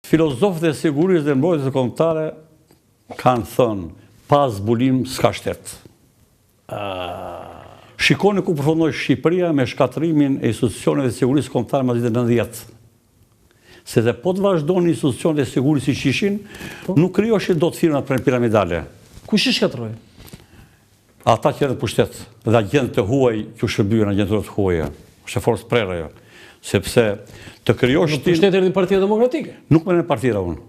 filozofët e sigurisë dhe mbrojtjes kombëtare kanë thënë, pa zbulim s'ka shtet. Shikoni ku përfundoi Shqipëria me shkatrimin e institucioneve të sigurisë kombëtare mas vitit 90. Se dhe po të vazhdojnë institucionet e sigurisë si ishin, nuk krijoheshin dot firmat piramidale. Kush i shkatroi? Ata që janë në pushtet dhe agentët e huaj që shërbyen agenturat të huaja, sheforës prerë ajo, sepse të krijosh Në pushtet erdhi Partia Demokratike. Nuk merren partira unë.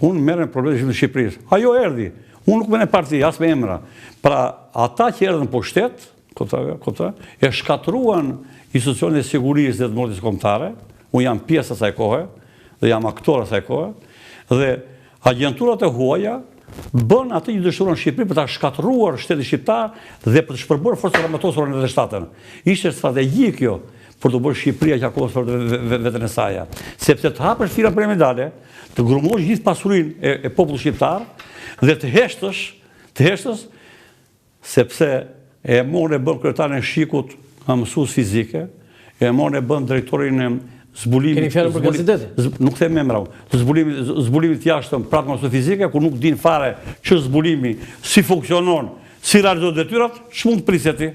Unë merrem problemet e Shqipërisë. Ajo erdhi. Unë nuk merrem parti as me emra. Pra ata që erdhën në pushtet, e shkatruan institucionet e sigurisë dhe të mbrojtjes kombëtare. Unë jam pjesë asaj kohe dhe jam aktor asaj kohe dhe agenturat e huaja bën atë që dëshiron Shqipëri për ta shkatruar shtetin shqiptar dhe për të shpërbërë forcat armatose në shtatën. Ishte strategjik kjo për të bërë Shqipëria që akoma për veten e saj. Sepse të hapësh firma piramidale, të grumullosh gjithë pasurinë e popullit shqiptar dhe të heshtësh sepse e morën e bën kryetarin e Shikut mësues fizike, e morën e bën drejtorin e zbulimit. Keni fjalën për gazetetin? Nuk them emra. Zbulimit të jashtëm prapë mësues fizike, ku nuk din fare që zbulimi si funksionon, si realizohet detyrat, ç'mund të prisë ti?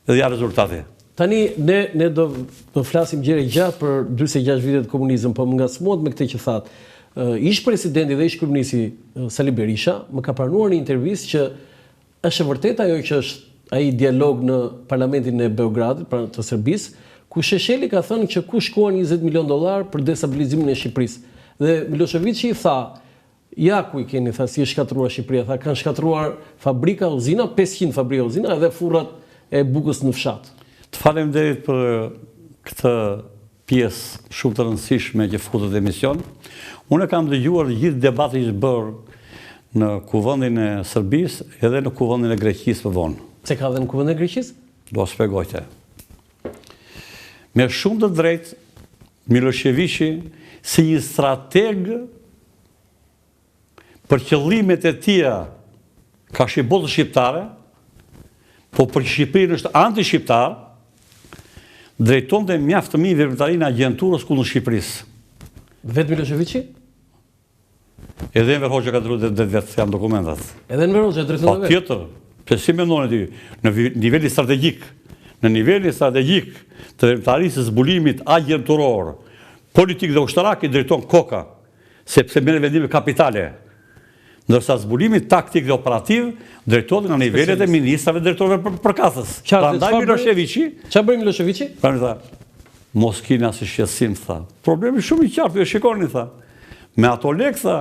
Dhe ja rezultati. Tani ne do flasim gjëra gjatë për 46 vitet komunizëm, po më ngacmohet me këtë që thatë. Ish presidenti dhe ish kryeministri Sali Berisha më ka pranuar në intervistë që është e vërtetë ajo që është ai dialog në parlamentin e Beogradit, pra të Serbisë, ku Shesheli ka thënë që ku shkuan $20 milion për destabilizimin e Shqipërisë. Dhe Miloševići i tha, ja ku i keni, tha, si e shkatruar Shqipëria, tha, kanë shkatruar fabrika uzina, 500 fabrika uzina, edhe furrat e bukës në fshat. Të faleminderit për këtë pjesë shumë të rëndësishme që futet emision. Unë kam dëgjuar gjithë debatin që bërë në kuvendin e Serbisë edhe në kuvendin e Greqisë më vonë. Se ka dhe në kuvendin e Greqisë? Do shpjegojte. Me shumë të drejtë, Miloševići si një strateg për qëllimet e tija ka shqipotës shqiptare, po për Shqipërinë është anti-shqiptar, drejton dhe mjaftë të mi veprimtarinë e agenturës kundër Shqipërisë. Vetë Miloševići? Edhe Enver Hoxha ka drejtuar dhe vetë janë dokumentat. Edhe Enver Hoxha drejton dhe vetë? Patjetër. Pse si mendoni ti? Në nivelin strategjik, të veprimtarisë zbulimit agenturor, politik dhe ushtarak i drejton Koka, sepse merr vendime kapitale. Ndërsa zbulimi taktik dhe operativ drejtohet nga nivelet e ministrave drejtorëve përkatës. Prandaj Miloševići. Çfarë bëri Miloševići? Tha, mos keni as shqetësim, tha. Problemi shumë i qartë, ju shikoni, tha. Me ato lekë, tha,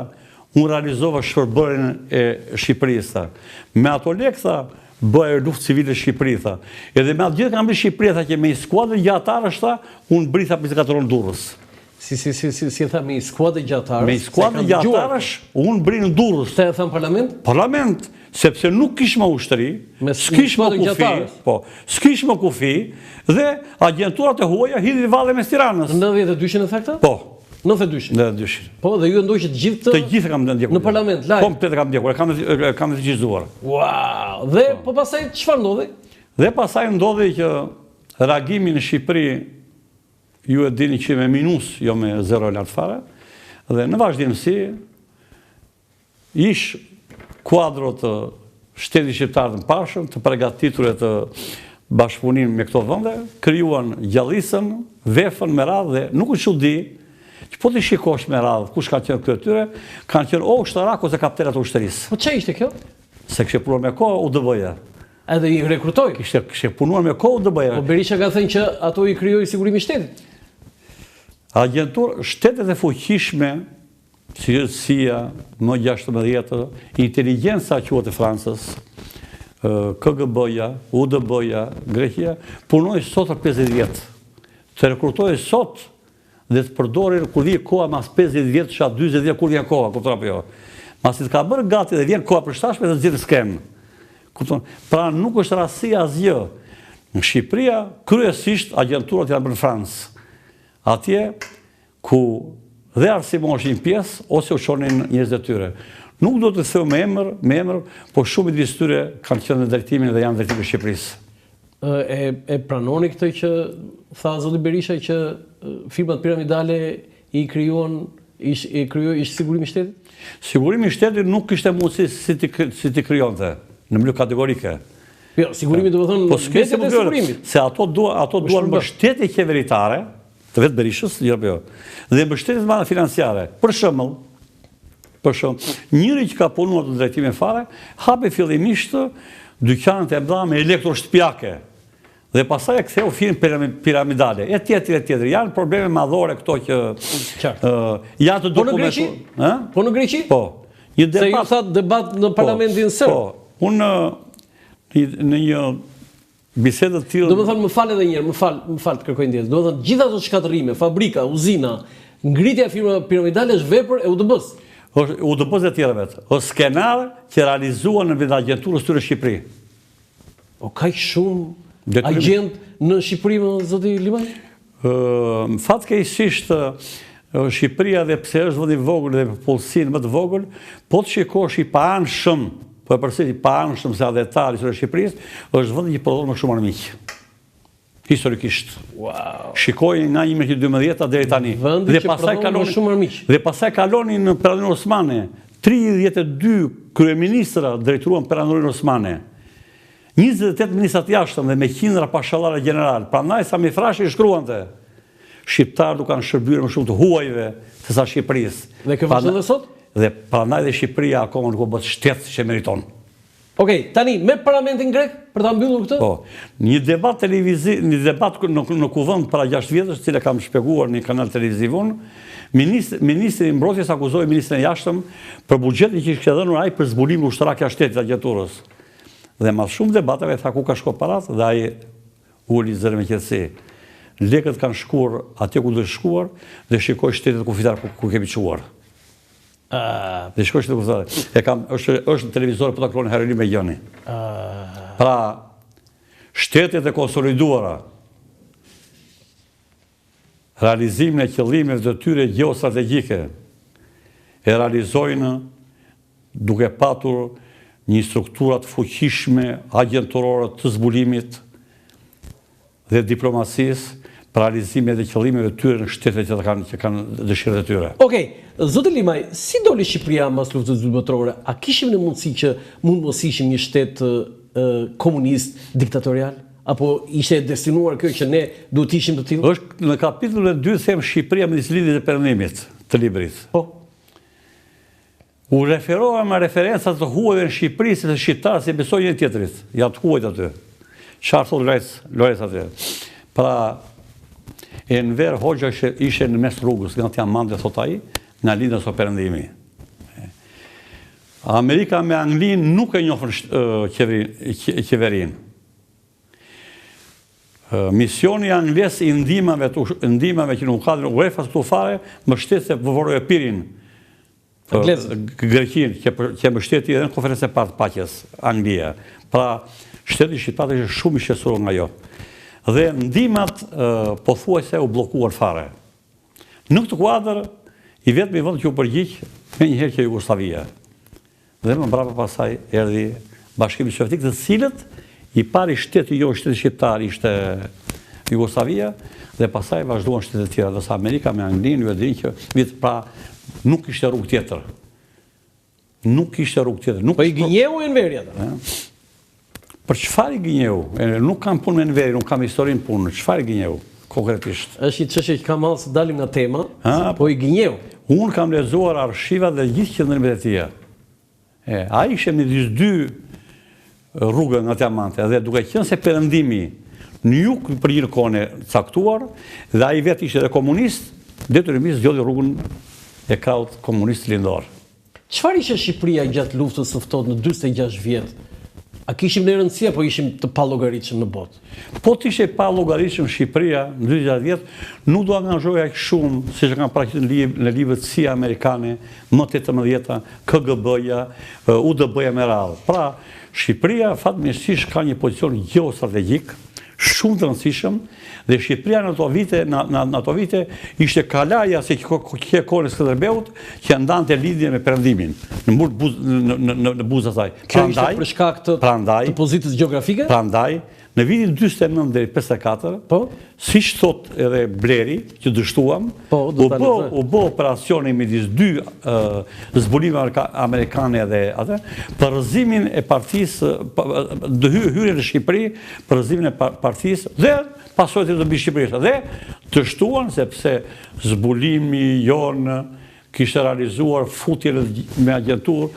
unë realizova shpërbërjen e Shqipërisë, tha. Me ato lekë, tha, bëjë luftë civile Shqipëri, tha. Edhe me atë gjithë kam bërë Shqipëri, tha, që me i skuadrë gjatarësh, tha, unë britha 24 Durrës. Si tha, me i skuadrë gjatarësh? Me i skuadrë gjatarësh, unë brinë Durrës. Se e tha në parlament? Parlament, sepse nuk kish më ushtëri, s'kish më kufi, s'kish më kufi, dhe agenturat e huaja hidhin valle mes Tiranës. Në 92-shin e tha këta? Po. 92-shin? 92-shin. Po, dhe ju ndoqët gjithë të gjithë kam ndjekur. Në parlament, live? Komplet kam ndjekur, kam të gjithëzuar. Wow! Dhe, po pasaj, çfarë ndodhi? Dhe pasaj ndodhi që reagimi në Shqipëri, ju e dini që me minus, jo me zero lartë fare, dhe në vazhdimësi, ish kuadro të shtetit shqiptar të mparshëm, të përgatitur të bashkëpunim me këto vende, krijuan gjallisën, vefën me radhë dhe nuk u çudi që po të shikosh me radhë kush ka qenë këto tyre, kanë qenë o ushtarak ose kaptenat e ushtërisë. Po çfarë ishte kjo? Se kishte punuar me kohë UDB-ja. Edhe i rekrutoi? Kishte punuar me kohë UDB-ja. Po Berisha ka thënë që ato i krijoi sigurimin e shtetit. Agentur, shtetet e fuqishme, CIA, M16, inteligjenca quhet e Francës, KGB-ja, UDB-ja, Greqia, punoi sot për 50 vjet. Të rekrutoi sot dhe të përdorin kur vjen koha mas 50 vjet, 40 vjet kur vjen koha, kupton apo jo. Masi të ka bërë gati dhe vjen koha përshtatshme dhe zgjidh skem. Kupton? Pra nuk është rastësia asgjë. Në Shqipëria kryesisht agenturat janë në Francë. Atje ku dhe arsimoshin pjesë ose u çonin njerëz të tyre. Nuk do të them me emër, po shumë të tyre kanë qenë në drejtimin dhe janë në drejtimin e Shqipërisë. E pranoni këtë që tha zoti Berisha që firmat piramidale i krijuan ishte sigurimi i shtetit? Sigurimi i shtetit nuk kishte mundësi si ti krijonte në mënyrë kategorike. Jo, sigurimi do të thonë vetë të sigurimit. Se ato duan mbështetje qeveritare, të vetë Berishës, dhe mbështetje të financiare. Për shembull, njëri që ka punuar të drejtimin fare, hapi fillimisht dyqanet e mëdha me elektroshtëpiake. Dhe pastaj e ktheu firmë piramidale. E tjetër. Janë probleme madhore këto që janë të dokumentuar. Po në Greqi? Po. Se ju thatë debat në parlamentin sërb. Po. Unë në një bisedë të tillë. Do të thonë më fal edhe një herë, më fal të kërkoj ndjes. Do të thonë gjithë ato shkatërrime, fabrika, uzina, ngritja e firmave piramidale është vepër e UDB-s. UDB-s e tjerëve. Është skenar që realizuan në vend agjenturës tyre në Shqipëri. O kaq shumë agent në Shqipëri, zoti Limaj? Fatkeqësisht Shqipëria dhe pse është vend i vogël dhe popullsinë më të vogël, po të shikosh i paanshëm, po përsëri i paanshëm se adhetari i Shqipërisë, është vendi që prodhon më shumë armiq. Historikisht. Wow. Shikoj nga 1912 deri tani. Dhe pastaj kaloni shumë armiq. Dhe pastaj kalonin në Perandorin Osmane. 32 kryeministra drejtuan Perandorin Osmane. 28 ministrat jashtëm dhe me qindra pashallare general. Prandaj Sami Frashi shkruante: shqiptarët kanë shërbyer më shumë të huajve se sa Shqipërisë. Dhe kjo vazhdon edhe sot? Dhe prandaj dhe Shqipëria akoma nuk u bë shtet që meriton. Okej, tani me parlamentin grek për ta mbyllur këtë? Po, një debat televiziv, një debat në kuvend para 6 vjetësh, të cilën kam shpjeguar në një kanal televiziv unë, ministri i mbrojtjes akuzoi ministrin e jashtëm për buxhetin që kishte dhënë ai për zbulimin ushtarak jashtë shtetit agjenturës. Dhe mas shumë debateve tha ku ka shkuar parat dhe ai uli zërin me qetësi. Lekët kanë shkuar atje ku duhet shkuar dhe shikoj shtetet kufitar ku kemi çuar. Dhe shkoj që të kufitare. është në televizor për të kronë Heroni me Gjoni. Pra, shtetet e konsoliduara, realizimin e qëllimeve të tyre geostrategjike, e realizojnë duke patur një strukturat fuqishme, agjentorore të zbulimit dhe diplomacisë, për realizimin e qëllimeve të tyre në shtetet që kanë dëshirët e tyre. Okej, zoti Limaj, si doli Shqipëria mbas luftës së dytë botërore? A kishim në mundësi që mund mos ishim një shtet komunist, diktatorial? Apo ishte destinuar kjo që ne duhet ishim të tillë? Është në kapitullin e 2 them Shqipëria midis lidhjes dhe perëndimit të librit. Po. U referova me referenca të huajve në Shqipëri se shqiptarët si besojnë njëri tjetrit. Janë të huajt aty. Çfarë thotë Lorec aty? Pra, Enver Hoxha ishe në mes rrugës, nga t'jam mande, thot ai, nga lindës o perëndimi. Amerika me Anglinë nuk e njohën qeverinë. Misioni angles i ndihmave që nuk ka në UEFA këtu fare, mbështet se përvoroi e pirin Greqinë, që mbështeti edhe në konferencën e parë të paqes Anglia. Pra, shteti shqiptar ishte shumë i shqetësuar nga ajo. Dhe ndihmat pothuajse u bllokuar fare. Në këtë kuadër, i vetmi vend që u përgjigj menjëherë që Jugosllavia. Dhe më mbrapa pasaj erdhi Bashkimi Sovjetik, të cilët i pari shteti shqiptar ishte Jugoslavia, dhe pasaj vazhduan shtetet tjera, dhe sa Amerika me Anglinë ju e dinë që vit pra nuk ishte rrugë tjetër. Nuk ishte rrugë tjetër. Po i gënjeu Enveri ata. Për çfarë i gënjeu? Nuk kam punë me Enverin, nuk kam historinë punë. Çfarë i gënjeu konkretisht? Është një çështje që ka mallë se dalim nga tema, po i gënjeu. Unë kam lexuar arshivat dhe gjithë qendrimet e tij. Ai ishte midis dy rrugë nga Tiamante, dhe duke qenë se perëndimi në jug për një kohë caktuar, dhe ai vetë ishte edhe komunist, detyrimisht zgjodhi rrugën e krahut komunist lindor. Çfarë ishte Shqipëria gjatë luftës së ftohtë në 46 vjet? A kishim në rëndësi apo ishim të pallogaritshëm në botë? Po të ishte pallogaritshëm Shqipëria në 46 vjet, nuk do angazhoja aq shumë siç kanë praktikë në libret si amerikane, më 18-ta, KGB-ja, UDB-ja me radhë. Pra, Shqipëria fatmirësisht ka një pozicion geostrategjik shumë të rëndësishëm, dhe Shqipëria në ato vite ishte kalaja se ke kohën e Skënderbeut që ndante lidhje me perëndimin në buzë asaj. Kjo ishte për shkak të pozitës gjeografike? Prandaj në vitin 49 deri 54, siç thot edhe Bleri, që dështuam, u bë operacioni midis dy zbulime amerikane dhe atë, për rrëzimin e partisë, hyrjen në Shqipëri, për rrëzimin e partisë dhe pasojat e të mbi Shqipërisë. Dhe të shtuan sepse zbulimi jonë kishte realizuar futjen me agjenturë